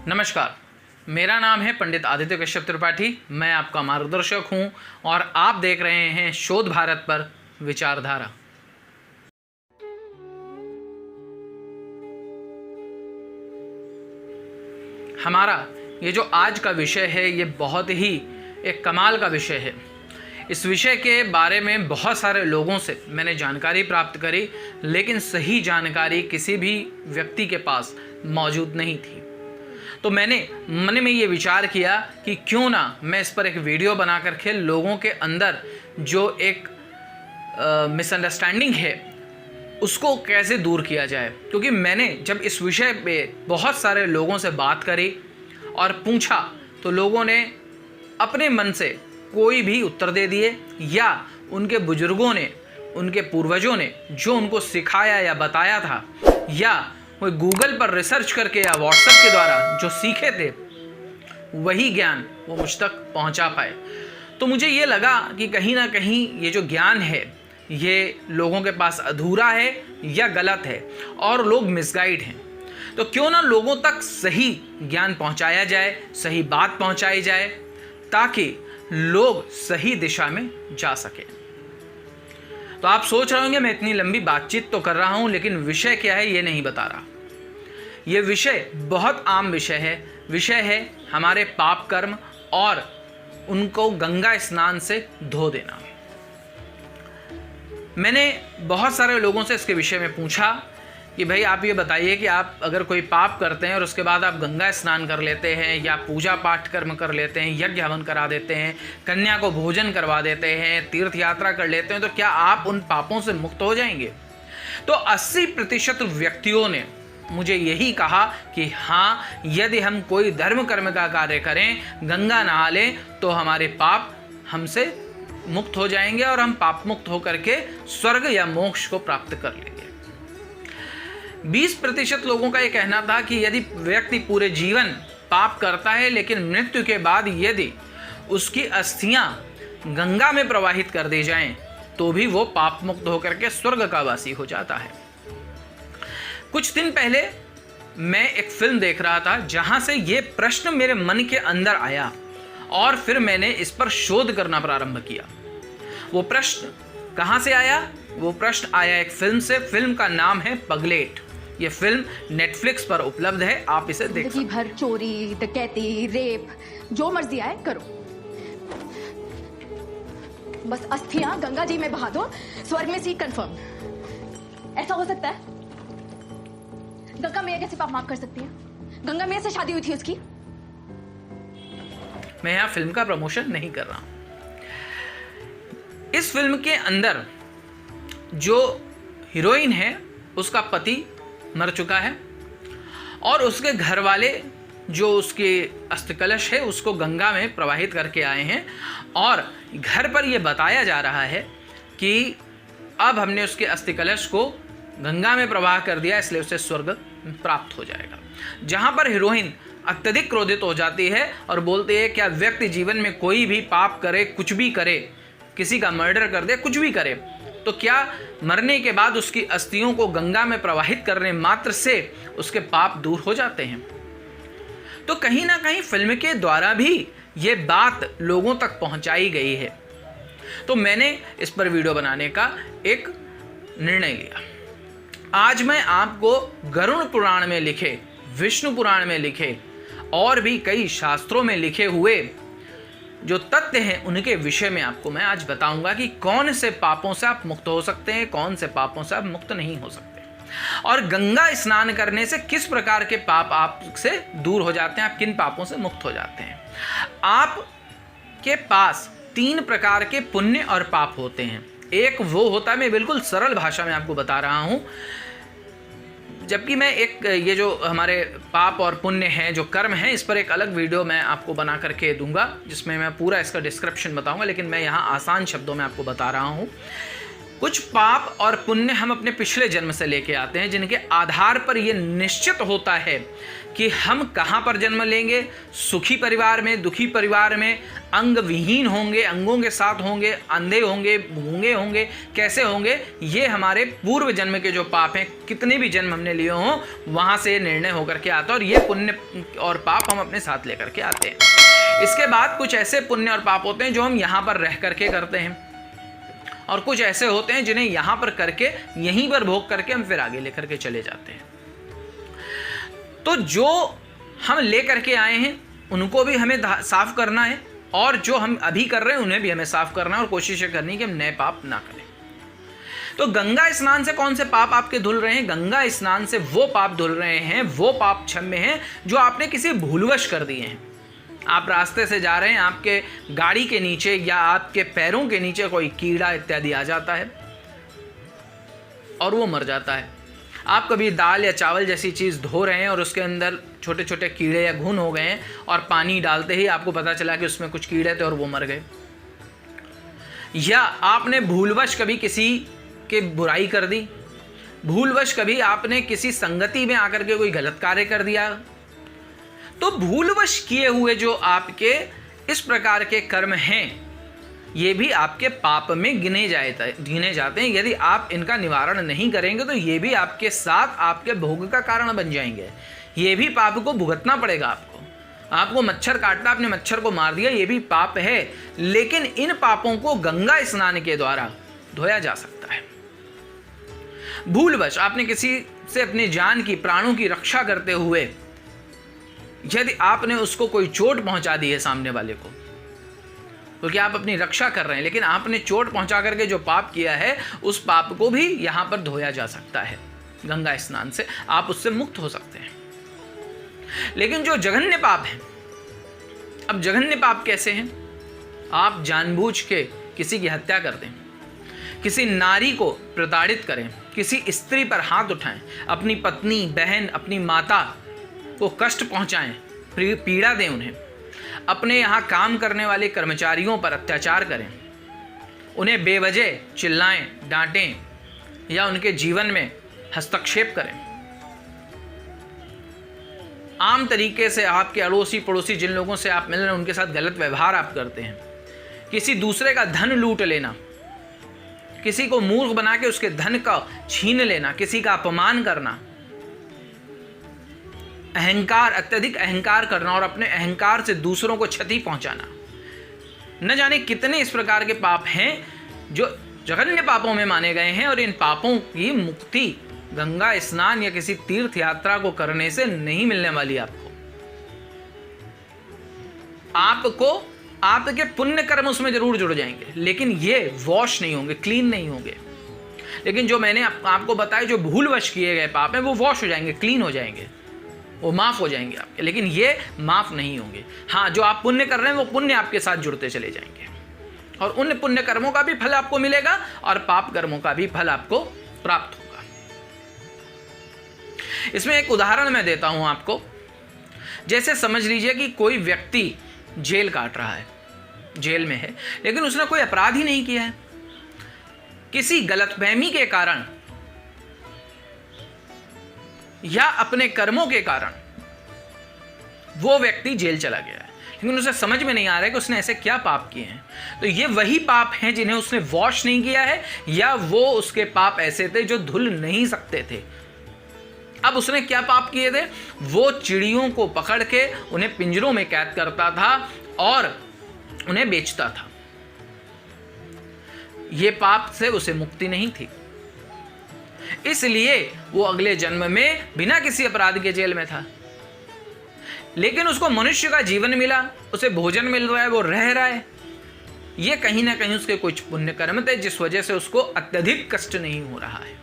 नमस्कार, मेरा नाम है पंडित आदित्य कश्यप त्रिपाठी। मैं आपका मार्गदर्शक हूं और आप देख रहे हैं शोध भारत पर विचारधारा। हमारा ये जो आज का विषय है ये बहुत ही एक कमाल का विषय है। इस विषय के बारे में बहुत सारे लोगों से मैंने जानकारी प्राप्त करी, लेकिन सही जानकारी किसी भी व्यक्ति के पास मौजूद नहीं थी। तो मैंने मन में ये विचार किया कि क्यों ना मैं इस पर एक वीडियो बना करके लोगों के अंदर जो एक मिसअंडरस्टैंडिंग है उसको कैसे दूर किया जाए। क्योंकि मैंने जब इस विषय पे बहुत सारे लोगों से बात करी और पूछा तो लोगों ने अपने मन से कोई भी उत्तर दे दिए, या उनके बुजुर्गों ने, उनके पूर्वजों ने जो उनको सिखाया या बताया था, या वो गूगल पर रिसर्च करके या व्हाट्सएप के द्वारा जो सीखे थे वही ज्ञान वो मुझ तक पहुंचा पाए। तो मुझे ये लगा कि कहीं ना कहीं ये जो ज्ञान है ये लोगों के पास अधूरा है या गलत है और लोग मिसगाइड हैं। तो क्यों ना लोगों तक सही ज्ञान पहुंचाया जाए, सही बात पहुंचाई जाए, ताकि लोग सही दिशा में जा सके। तो आप सोच रहे होंगे मैं इतनी लंबी बातचीत तो कर रहा हूं, लेकिन विषय क्या है ये नहीं बता रहा। ये विषय बहुत आम विषय है। विषय है हमारे पाप कर्म और उनको गंगा स्नान से धो देना। मैंने बहुत सारे लोगों से इसके विषय में पूछा कि भाई आप ये बताइए कि आप अगर कोई पाप करते हैं और उसके बाद आप गंगा स्नान कर लेते हैं या पूजा पाठ कर्म कर लेते हैं, यज्ञ हवन करा देते हैं, कन्या को भोजन करवा देते हैं, तीर्थ यात्रा कर लेते हैं, तो क्या आप उन पापों से मुक्त हो जाएंगे? तो 80% व्यक्तियों ने मुझे यही कहा कि हाँ, यदि हम कोई धर्म कर्म का कार्य करें, गंगा नहा लें, तो हमारे पाप हमसे मुक्त हो जाएंगे और हम पाप मुक्त होकर के स्वर्ग या मोक्ष को प्राप्त कर लेंगे। 20% लोगों का यह कहना था कि यदि व्यक्ति पूरे जीवन पाप करता है लेकिन मृत्यु के बाद यदि उसकी अस्थियां गंगा में प्रवाहित कर दी जाएं तो भी वो पाप मुक्त होकर के स्वर्ग का वासी हो जाता है। कुछ दिन पहले मैं एक फिल्म देख रहा था जहां से ये प्रश्न मेरे मन के अंदर आया और फिर मैंने इस पर शोध करना प्रारंभ किया। वो प्रश्न कहां से आया? वो प्रश्न आया एक फिल्म से। फिल्म का नाम है पगलेट। ये फिल्म नेटफ्लिक्स पर उपलब्ध है, आप इसे देख सकते हैं। भर चोरी, डकैती, रेप, जो मर्जी आए करो, बस अस्थियां गंगा जी में बहा दो, स्वर्ग में सीट कंफर्म। ऐसा हो सकता है? गंगा मैया कैसे पाप माफ कर सकती है? गंगा मैया से शादी हुई थी उसकी। मैं यहां फिल्म का प्रमोशन नहीं कर रहा हूं। इस फिल्म के अंदर जो हीरोइन है उसका पति मर चुका है और उसके घर वाले जो उसके अस्थि कलश है उसको गंगा में प्रवाहित करके आए हैं, और घर पर यह बताया जा रहा है कि अब हमने उसके अस्थि कलश को गंगा में प्रवाह कर दिया, इसलिए उसे स्वर्ग प्राप्त हो जाएगा। जहां पर हीरोइन अत्यधिक क्रोधित हो जाती है और बोलती है क्या व्यक्ति जीवन में कोई भी पाप करे, कुछ भी करे, किसी का मर्डर कर दे, कुछ भी करे, तो क्या मरने के बाद उसकी अस्थियों को गंगा में प्रवाहित करने मात्र से उसके पाप दूर हो जाते हैं? तो कहीं ना कहीं फिल्म के द्वारा भी ये बात लोगों तक पहुंचाई गई है। तो मैंने इस पर वीडियो बनाने का एक निर्णय लिया। आज मैं आपको गरुड़ पुराण में लिखे, विष्णु पुराण में लिखे और भी कई शास्त्रों में लिखे हुए जो तथ्य हैं उनके विषय में आपको मैं आज बताऊंगा कि कौन से पापों से आप मुक्त हो सकते हैं, कौन से पापों से आप मुक्त नहीं हो सकते, और गंगा स्नान करने से किस प्रकार के पाप आपसे दूर हो जाते हैं, आप किन पापों से मुक्त हो जाते हैं। आपके पास 3 प्रकार के पुण्य और पाप होते हैं। एक वो होता है, मैं बिल्कुल सरल भाषा में आपको बता रहा हूं, जबकि मैं एक ये जो हमारे पाप और पुण्य हैं, जो कर्म हैं, इस पर एक अलग वीडियो मैं आपको बना करके दूंगा जिसमें मैं पूरा इसका डिस्क्रिप्शन बताऊंगा, लेकिन मैं यहाँ आसान शब्दों में आपको बता रहा हूँ। कुछ पाप और पुण्य हम अपने पिछले जन्म से लेके आते हैं, जिनके आधार पर यह निश्चित होता है कि हम कहाँ पर जन्म लेंगे, सुखी परिवार में, दुखी परिवार में, अंग विहीन होंगे, अंगों के साथ होंगे, अंधे होंगे, गूंगे होंगे, कैसे होंगे। ये हमारे पूर्व जन्म के जो पाप हैं, कितने भी जन्म हमने लिए हों, वहाँ से निर्णय होकर के आता है, और ये पुण्य और पाप हम अपने साथ लेकर के आते हैं। इसके बाद कुछ ऐसे पुण्य और पाप होते हैं जो हम यहाँ पर रह करके करते हैं, और कुछ ऐसे होते हैं जिन्हें यहाँ पर करके, यहीं पर भोग करके हम फिर आगे लेकर के चले जाते हैं। तो जो हम ले करके आए हैं उनको भी हमें साफ करना है, और जो हम अभी कर रहे हैं उन्हें भी हमें साफ करना है, और कोशिश करनी कि हम नए पाप ना करें। तो गंगा स्नान से कौन से पाप आपके धुल रहे हैं? गंगा स्नान से वो पाप धुल रहे हैं, वो पाप क्षम्य हैं जो आपने किसी भूलवश कर दिए हैं। आप रास्ते से जा रहे हैं, आपके गाड़ी के नीचे या आपके पैरों के नीचे कोई कीड़ा इत्यादि आ जाता है और वो मर जाता है। आप कभी दाल या चावल जैसी चीज़ धो रहे हैं और उसके अंदर छोटे छोटे कीड़े या घुन हो गए हैं, और पानी डालते ही आपको पता चला कि उसमें कुछ कीड़े थे और वो मर गए। या आपने भूलवश कभी किसी के बुराई कर दी, भूलवश कभी आपने किसी संगति में आकर के कोई गलत कार्य कर दिया। तो भूलवश किए हुए जो आपके इस प्रकार के कर्म हैं, ये भी आपके पाप में गिने जाते हैं। यदि आप इनका निवारण नहीं करेंगे तो ये भी आपके साथ आपके भोग का कारण बन जाएंगे। ये भी पाप को भुगतना पड़ेगा आपको मच्छर काटना, आपने मच्छर को मार दिया, ये भी पाप है। लेकिन इन पापों को गंगा स्नान के द्वारा धोया जा सकता है। भूलवश आपने किसी से अपनी जान की, प्राणों की रक्षा करते हुए यदि आपने उसको कोई चोट पहुंचा दी है सामने वाले को, क्योंकि आप अपनी रक्षा कर रहे हैं, लेकिन आपने चोट पहुंचा करके जो पाप किया है उस पाप को भी यहां पर धोया जा सकता है गंगा स्नान से, आप उससे मुक्त हो सकते हैं। लेकिन जो जघन्य पाप है, अब जघन्य पाप कैसे हैं? आप जानबूझ के किसी की हत्या कर दें, किसी नारी को प्रताड़ित करें, किसी स्त्री पर हाथ उठाएं, अपनी पत्नी, बहन, अपनी माता को कष्ट पहुंचाएं, पीड़ा दें उन्हें, अपने यहाँ काम करने वाले कर्मचारियों पर अत्याचार करें, उन्हें बेवजह चिल्लाएं, डांटें या उनके जीवन में हस्तक्षेप करें। आम तरीके से आपके अड़ोसी पड़ोसी जिन लोगों से आप मिल रहे हैं उनके साथ गलत व्यवहार आप करते हैं, किसी दूसरे का धन लूट लेना, किसी को मूर्ख बना के उसके धन का छीन लेना, किसी का अपमान करना, अहंकार, अत्यधिक अहंकार करना और अपने अहंकार से दूसरों को क्षति पहुंचाना, न जाने कितने इस प्रकार के पाप हैं जो जघन्य पापों में माने गए हैं। और इन पापों की मुक्ति गंगा स्नान या किसी तीर्थ यात्रा को करने से नहीं मिलने वाली। आपको आपके पुण्य कर्म उसमें जरूर जुड़ जाएंगे, लेकिन ये वॉश नहीं होंगे, क्लीन नहीं होंगे। लेकिन जो मैंने आपको बताया, जो भूलवश किए गए पाप हैं वो वॉश हो जाएंगे, क्लीन हो जाएंगे, वो माफ हो जाएंगे आपके, लेकिन ये माफ नहीं होंगे। हाँ, जो आप पुण्य कर रहे हैं वो पुण्य आपके साथ जुड़ते चले जाएंगे, और उन पुण्य कर्मों का भी फल आपको मिलेगा और पाप कर्मों का भी फल आपको प्राप्त होगा। इसमें एक उदाहरण मैं देता हूं आपको। जैसे समझ लीजिए कि कोई व्यक्ति जेल काट रहा है, जेल में है, लेकिन उसने कोई अपराध ही नहीं किया है। किसी गलतफहमी के कारण या अपने कर्मों के कारण वो व्यक्ति जेल चला गया है, लेकिन उसे समझ में नहीं आ रहा है कि उसने ऐसे क्या पाप किए हैं। तो ये वही पाप हैं जिन्हें उसने वॉश नहीं किया है, या वो उसके पाप ऐसे थे जो धुल नहीं सकते थे। अब उसने क्या पाप किए थे? वो चिड़ियों को पकड़ के उन्हें पिंजरों में कैद करता था और उन्हें बेचता था। ये पाप से उसे मुक्ति नहीं थी, इसलिए वो अगले जन्म में बिना किसी अपराध के जेल में था। लेकिन उसको मनुष्य का जीवन मिला, उसे भोजन मिल रहा है, वो रह रहा है। ये कहीं ना कहीं उसके कुछ पुण्य कर्म थे जिस वजह से उसको अत्यधिक कष्ट नहीं हो रहा है।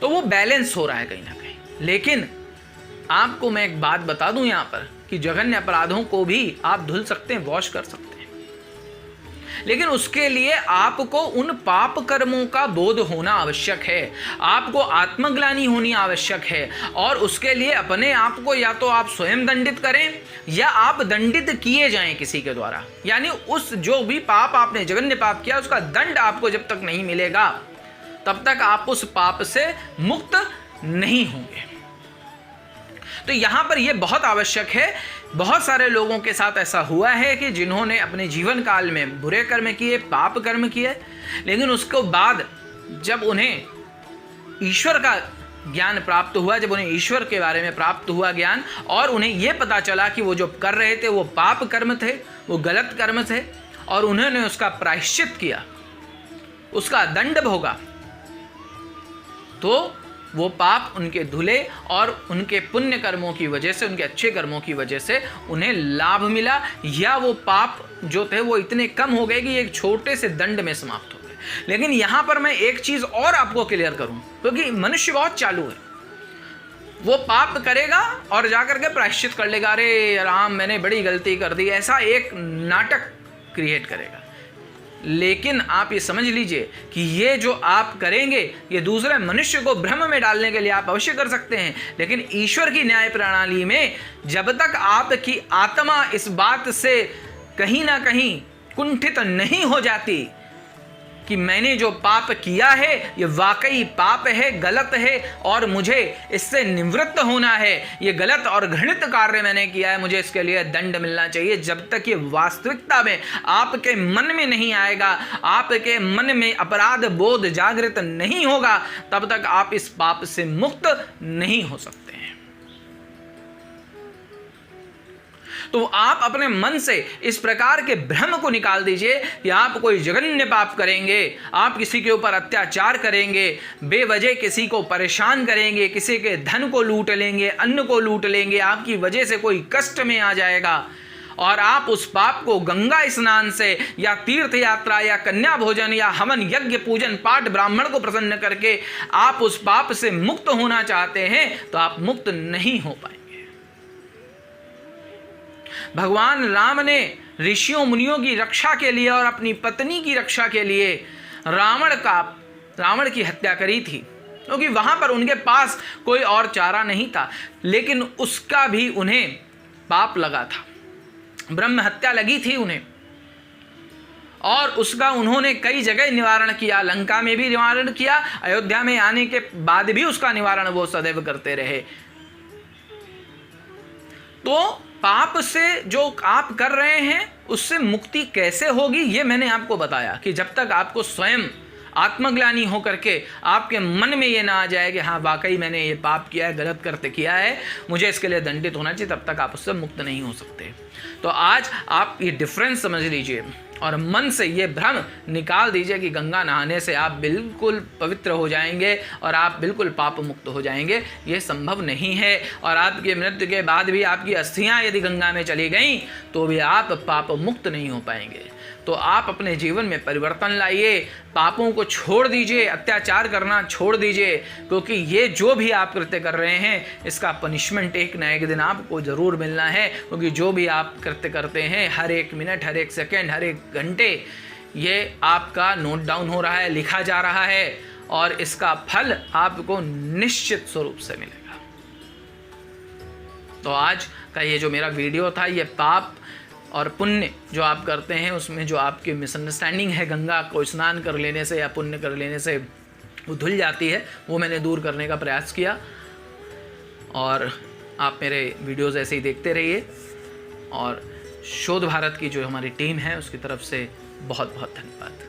तो वो बैलेंस हो रहा है कहीं ना कहीं। लेकिन आपको मैं एक बात बता दूं यहां पर कि जघन्य अपराधों को भी आप धुल सकते हैं, वॉश कर सकते हैं। लेकिन उसके लिए आपको उन पाप कर्मों का बोध होना आवश्यक है, आपको आत्मग्लानि होनी आवश्यक है, और उसके लिए अपने आप को या तो आप स्वयं दंडित करें या आप दंडित किए जाएं किसी के द्वारा। यानी उस जो भी पाप आपने जघन्य पाप किया उसका दंड आपको जब तक नहीं मिलेगा तब तक आप उस पाप से मुक्त नहीं होंगे। तो यहां पर यह बहुत आवश्यक है। बहुत सारे लोगों के साथ ऐसा हुआ है कि जिन्होंने अपने जीवन काल में बुरे कर्म किए, पाप कर्म किए, लेकिन उसके बाद जब उन्हें ईश्वर का ज्ञान प्राप्त हुआ, जब उन्हें ईश्वर के बारे में प्राप्त हुआ ज्ञान, और उन्हें यह पता चला कि वो जो कर रहे थे वो पाप कर्म थे, वो गलत कर्म थे, और उन्होंने उसका प्रायश्चित किया, उसका दंड भोगा, तो वो पाप उनके धुले और उनके पुण्य कर्मों की वजह से, उनके अच्छे कर्मों की वजह से उन्हें लाभ मिला, या वो पाप जो थे वो इतने कम हो गए कि एक छोटे से दंड में समाप्त हो गए। लेकिन यहां पर मैं एक चीज और आपको क्लियर करूं, क्योंकि मनुष्य बहुत चालू है, वो पाप करेगा और जाकर के प्रायश्चित कर लेगा, अरे राम मैंने बड़ी गलती कर दी, ऐसा एक नाटक क्रिएट करेगा। लेकिन आप ये समझ लीजिए कि ये जो आप करेंगे ये दूसरे मनुष्य को भ्रम में डालने के लिए आप अवश्य कर सकते हैं, लेकिन ईश्वर की न्याय प्रणाली में जब तक आपकी आत्मा इस बात से कहीं ना कहीं कुंठित नहीं हो जाती कि मैंने जो पाप किया है ये वाकई पाप है, गलत है, और मुझे इससे निवृत्त होना है, ये गलत और घृणित कार्य मैंने किया है, मुझे इसके लिए दंड मिलना चाहिए, जब तक ये वास्तविकता में आपके मन में नहीं आएगा, आपके मन में अपराध बोध जागृत नहीं होगा, तब तक आप इस पाप से मुक्त नहीं हो सकते हैं। तो आप अपने मन से इस प्रकार के भ्रम को निकाल दीजिए कि आप कोई जघन्य पाप करेंगे, आप किसी के ऊपर अत्याचार करेंगे, बेवजह किसी को परेशान करेंगे, किसी के धन को लूट लेंगे, अन्न को लूट लेंगे, आपकी वजह से कोई कष्ट में आ जाएगा, और आप उस पाप को गंगा स्नान से या तीर्थ यात्रा या कन्या भोजन या हवन यज्ञ पूजन पाठ ब्राह्मण को प्रसन्न करके आप उस पाप से मुक्त होना चाहते हैं, तो आप मुक्त नहीं हो पाएंगे। भगवान राम ने ऋषियों मुनियों की रक्षा के लिए और अपनी पत्नी की रक्षा के लिए रावण की हत्या करी थी, क्योंकि वहां पर उनके पास कोई और चारा नहीं था, लेकिन उसका भी उन्हें पाप लगा था, ब्रह्म हत्या लगी थी उन्हें, और उसका उन्होंने कई जगह निवारण किया, लंका में भी निवारण किया, अयोध्या में आने के बाद भी उसका निवारण वो सदैव करते रहे। तो पाप से जो आप कर रहे हैं उससे मुक्ति कैसे होगी ये मैंने आपको बताया, कि जब तक आपको स्वयं आत्मग्लानि होकर के आपके मन में ये ना आ जाए कि हाँ वाकई मैंने ये पाप किया है, गलत करते किया है, मुझे इसके लिए दंडित होना चाहिए, तब तक आप उससे मुक्त नहीं हो सकते। तो आज आप ये डिफरेंस समझ लीजिए और मन से ये भ्रम निकाल दीजिए कि गंगा नहाने से आप बिल्कुल पवित्र हो जाएंगे और आप बिल्कुल पाप मुक्त हो जाएंगे। ये संभव नहीं है, और आपके मृत्यु के बाद भी आपकी अस्थियां यदि गंगा में चली गईं तो भी आप पाप मुक्त नहीं हो पाएंगे। तो आप अपने जीवन में परिवर्तन लाइए, पापों को छोड़ दीजिए, अत्याचार करना छोड़ दीजिए, क्योंकि ये जो भी आप कृत्य कर रहे हैं इसका पनिशमेंट एक न एक दिन आपको ज़रूर मिलना है। क्योंकि जो भी आप कृत्य करते हैं हर एक मिनट, हर एक सेकेंड, हर एक घंटे ये आपका नोट डाउन हो रहा है, लिखा जा रहा है, और इसका फल आपको निश्चित स्वरूप से मिलेगा। तो आज का ये जो मेरा वीडियो था, ये पाप और पुण्य जो आप करते हैं उसमें जो आपकी मिसअंडरस्टैंडिंग है गंगा को स्नान कर लेने से या पुण्य कर लेने से वो धुल जाती है, वो मैंने दूर करने का प्रयास किया। और आप मेरे वीडियोस ऐसे ही देखते रहिए, और शोध भारत की जो हमारी टीम है उसकी तरफ से बहुत बहुत धन्यवाद।